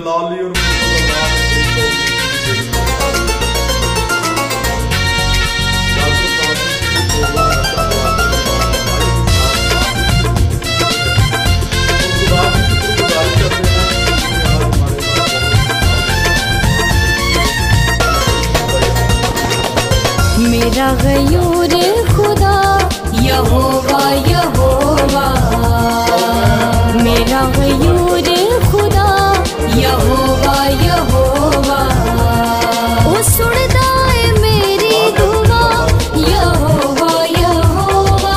जलाली और मेरा गयूर खुदा यहोवा यहोवा, मेरा गयूर खुदा यहोवा यहोवा, वो सुनदा है मेरी दुआ यहोवा यहोवा,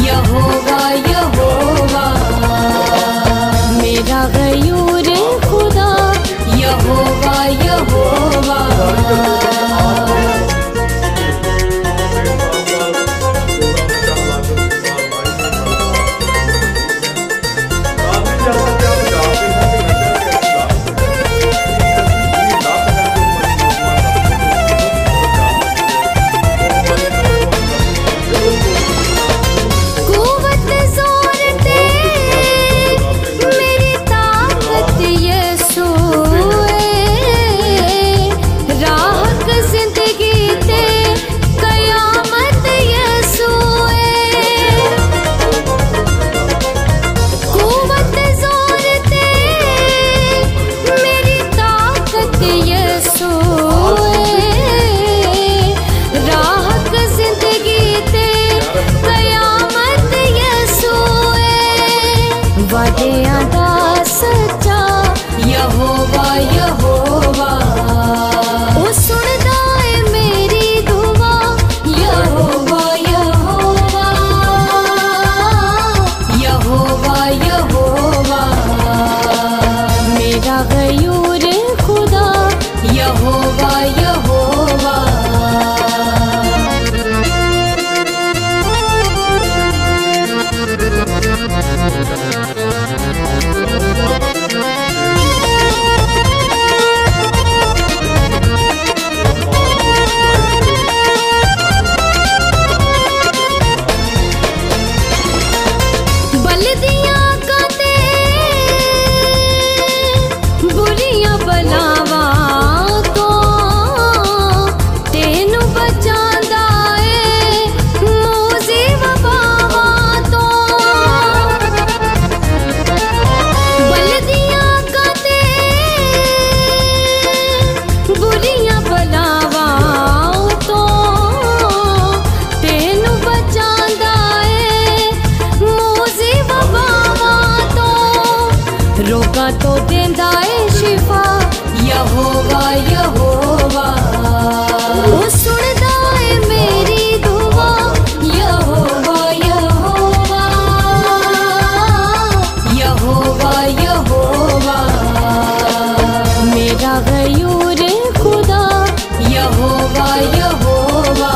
यहोवा यहोवा, मेरा गयूर खुदा यहोवा यहोवा। रोका तो देंदा है शिफा यहोवा यहोवा, वो सुनदा है मेरी दुआ यहोवा यहोवा, यहोवा यहोवा, मेरा गयूर खुदा यहोवा यहोवा।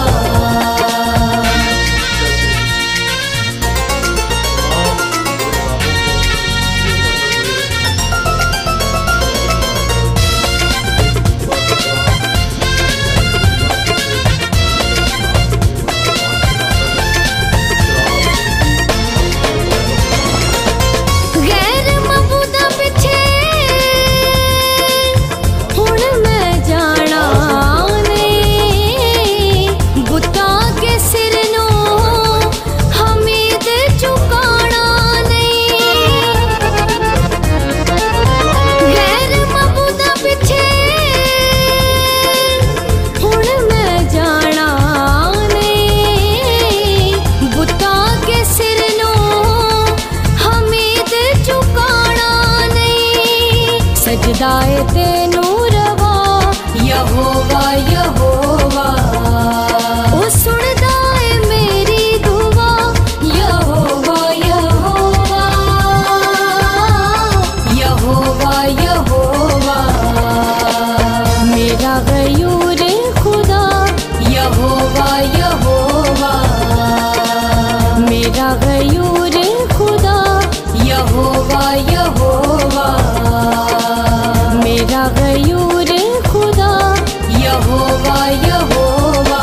सजदाए तेनू रवा यहोवा यहोवा, वो सुनदा है मेरी दुआ यहोवा यहोवा, यहोवा यहोवा, मेरा गयूर खुदा यहोवा यहोवा, मेरा गयूर खुदा यहोवा यहोवा, मेरा गयूर खुदा यहोवा यहोवा।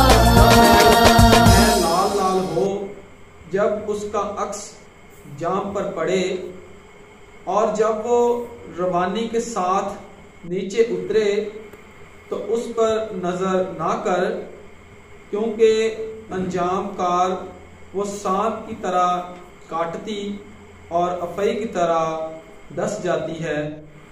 लाल लाल हो जब उसका अक्स जाम पर पड़े, और जब वो रवानी के साथ नीचे उतरे तो उस पर नजर ना कर, क्योंकि अंजाम कार वो सांप की तरह काटती और अफई की तरह डस जाती है।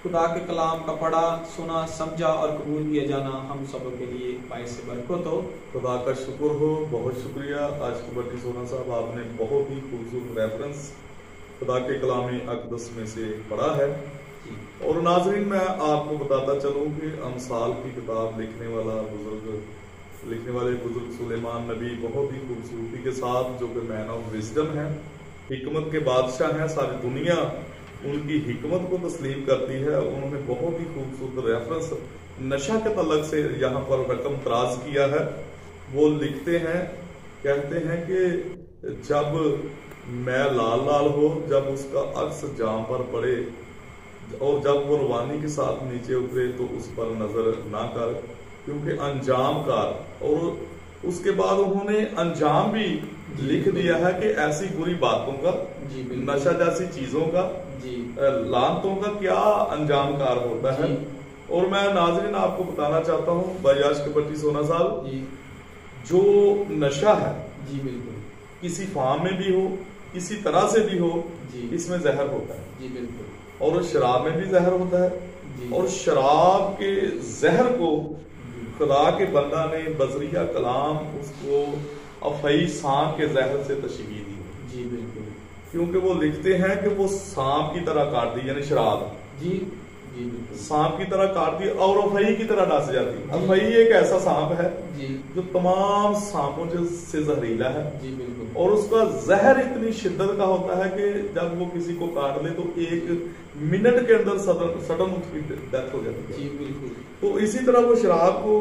खुदा के कलाम का पढ़ा, सुना, समझा और कबूल किया जाना हम सबों के लिए बाइस बरकत हो। खुदा का शुक्र हो, बहुत शुक्रिया। आज कबड्डी सोना साहब, आपने बहुत ही खूबसूरत रेफरेंस खुदा के कलाम अक़दस में से पढ़ा है। और नाज़रीन, मैं आपको बताता चलूं कि अमसाल की किताब लिखने वाले बुजुर्ग सुलेमान नबी बहुत ही खूबसूरती के साथ, जो कि मैन ऑफ विजडम है, हिकमत के बादशाह हैं, सारी दुनिया उनकी हिकमत को तस्लीम करती है। उन्होंने बहुत ही खूबसूरत रेफरेंस नशा के तल्लक से यहाँ पर रकम दराज किया है। वो लिखते हैं, कहते हैं कि जब मैं लाल लाल हो, जब उसका अक्स जाम पर पड़े और जब वो रवानी के साथ नीचे उतरे तो उस पर नजर ना कर, क्योंकि अंजाम कार। और उसके बाद उन्होंने अंजाम भी लिख दिया है कि ऐसी बुरी बातों का, नशा जैसी चीजों का, लानतों का क्या अंजाम कार होता है। और मैं नाज़रीन आपको बताना चाहता हूँ बयाश कबड्डी सोना साहब, जो नशा है जी बिल्कुल, किसी फार्म में भी हो, किसी तरह से भी हो, इसमें जहर होता है जी बिल्कुल। और शराब में भी जहर होता है। और शराब के जहर को खुदा के बंदा ने बजरिया कलाम उसको अफई सांप के जहर से तशबीह दी जी बिल्कुल, क्योंकि वो लिखते हैं कि वो सांप की तरह काट दी, यानी शराब जी सांप की तरह काट दी और अफई की तरह डस जाती। अफई एक ऐसा सांप है जो तमाम सांपों से जहरीला है जी बिल्कुल। और उसका जहर इतनी शिद्दत का होता है कि जब वो किसी को काट ले तो 1 मिनट के अंदर सडन उसकी डेथ हो जाती है जी बिल्कुल। तो इसी तरह वो शराब को,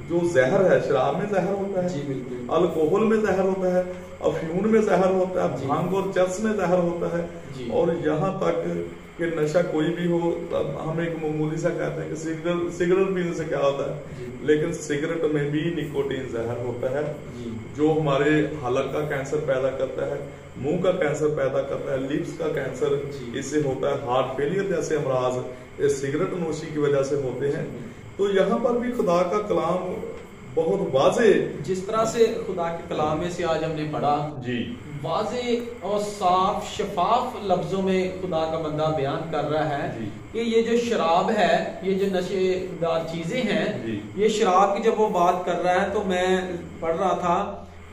जो जहर है, शराब में जहर होता है जी बिल्कुल, अल्कोहल में जहर होता है, अफ्यून में जहर होता है, भांग और चर्स में जहर होता है। और यहाँ तक कि नशा कोई भी हो, हम एक मामूली सा कहते हैं कि सिगरेट पीने से क्या होता है, लेकिन सिगरेट में भी निकोटीन जहर होता है जो हमारे हलक का कैंसर पैदा करता है, मुंह का कैंसर पैदा करता है, लिप्स का कैंसर इससे होता है, हार्ट फेलियर जैसे अमराज सिगरेट नोशी की वजह से होते हैं। तो यहाँ पर भी खुदा का कलाम बहुत वाजे, जिस तरह से खुदा के कलाम में से आज हमने पढ़ा जी, वाजे और साफ शफाफ लफ्जों में खुदा का बंदा बयान कर रहा है कि ये जो शराब है, ये जो नशेदार चीजें हैं, ये शराब की जब वो बात कर रहा है तो मैं पढ़ रहा था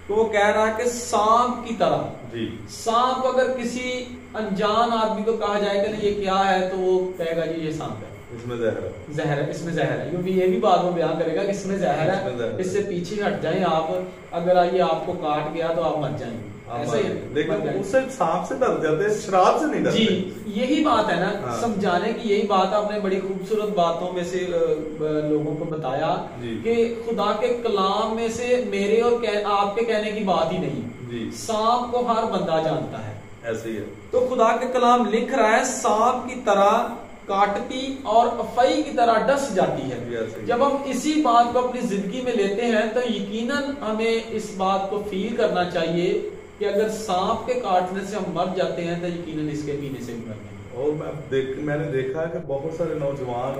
तो वो कह रहा है कि सांप की तरह। सांप अगर किसी अनजान आदमी को कहा जाएगा ना ये क्या है, तो वो कहेगा जी ये सांप है, इसमें जहर है, इसमें जहर है। क्योंकि ये भी बात में बयान करेगा कि इसमें जहर है, इससे पीछे हट जाएं आप, अगर ये आपको काट गया तो आप मर जाएंगे। ऐसा ही, लेकिन उससे सांप से डर जाते हैं, शराब से नहीं डरते। जी, यही बात है ना, समझाने की यही बात आपने बड़ी खूबसूरत बातों में से लोगों को बताया कि खुदा के कलाम में से मेरे और आपके कहने की बात ही नहीं, सांप को हर बंदा जानता है, ऐसे ही है। तो खुदा के कलाम लिख रहा है सांप की तरह काटती और अफई की तरह डस जाती है। जब हम इसी बात को अपनी जिंदगी में लेते हैं तो यकीनन हमें इस बात को फील करना चाहिए कि अगर सांप के काटने से हम मर जाते हैं तो यकीनन इसके पीने से भी मर जाएंगे। और मैंने देखा है कि बहुत सारे नौजवान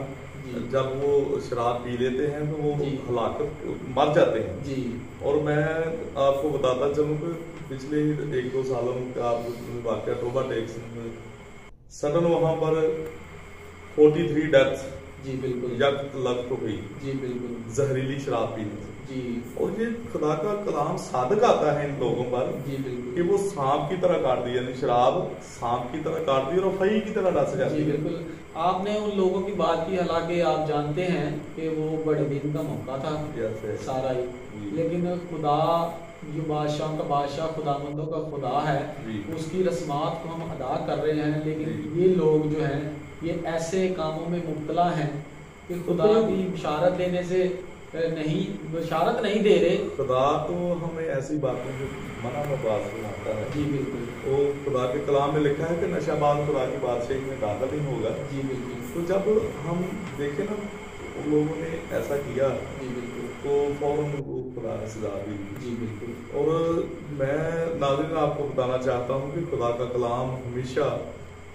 जब वो शराब पी लेते हैं तो वो हलाकत मर जाते हैं जी। और मैं आपको बताता चलूं कि पिछले 1-2 सालों का वाकया टोबा टेक्स में सडन वहां पर 43 डेथ्स जी बिल्कुल लग हो गई जी बिल्कुल, जहरीली शराब पीने से जी। और ये खुदा का कलाम सादक आता है इन लोगों पर जी बिल्कुल कि वो सांप की तरह काट दी, यानी शराब सांप की तरह काट दी और अफई की तरह डस जाती है। बिल्कुल, आपने उन लोगों की बात की, हालांकि आप जानते हैं कि वो बड़े दिन का मौका था सारा ही, लेकिन खुदा जो बादशाह का बादशाह खुदाबंदों का खुदा है, उसकी रस्मात को हम अदा कर रहे हैं, लेकिन ये लोग जो हैं ये ऐसे कामों में मुब्तला हैं कि खुदा की बशारत देने से बशारत नहीं दे रहे। खुदा तो हमें ऐसी बातों को मना बात सुनाता है। जी बिल्कुल, वो खुदा के कलाम में लिखा है कि नशाबाज खुदा की बादशाही में दाखिल नहीं होगा। जी बिल्कुल। तो जब हम देखें ना उन लोगों ने ऐसा किया, जी बिल्कुल, तो फौरन वो खुदा ने सजा दी। जी बिल्कुल। और मैं नाज़रीन आपको बताना चाहता हूँ कि खुदा का कलाम हमेशा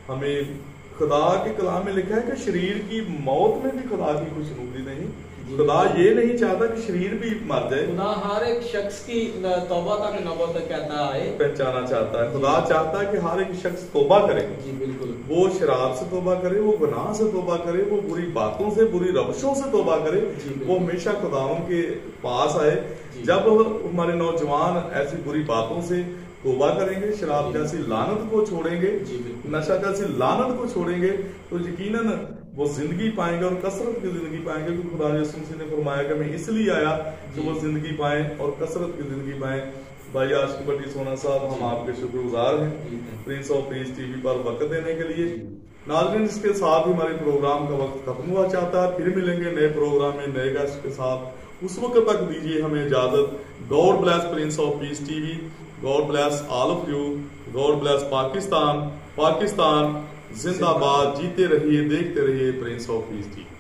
हमें खुदा के कलाम में लिखा है कि शरीर की मौत में भी खुदा की खुशनुदी नहीं। खुदा ये नहीं चाहता कि शरीर भी मर जाए। खुदा हर एक शख्स की तौबा तक नौबत तक कहता है, पहचाना चाहता है। खुदा चाहता है कि हर एक शख्स तौबा करे। जी बिल्कुल। वो शराब से तौबा करे, वो गुनाह से तौबा करे, वो बुरी बातों से, बुरी रवशों से तौबा करे। वो हमेशा खुदाओं के पास आए। जब हमारे नौजवान ऐसी बुरी बातों से तौबा करेंगे, शराब जैसी लानत को छोड़ेंगे, नशा जैसी लानत को छोड़ेंगे, तो यकीनन वो जिंदगी पाएंगे और कसरत की जिंदगी पाएंगे। क्योंकि खुदा यीशु मसीह ने फरमाया कि मैं इसलिए आया कि वो जिंदगी पाए और कसरत की जिंदगी पाए। भाई आशिक भट्टी सोना साहब, हम आपके शुक्रगुजार हैं प्रिंस ऑफ पीस टीवी पर वक्त देने के लिए। नाज़रीन, इसके साथ ही हमारे प्रोग्राम का वक्त खत्म हुआ चाहता है। फिर मिलेंगे नए प्रोग्राम में नए गेस्ट के साथ। उस वक्त तक दीजिए हमें इजाजत। God bless Prince of peace TV. God bless all of you. God bless Pakistan. Pakistan जिंदाबाद। जीते रहिए, देखते रहिए प्रिंस ऑफ पीस टीवी।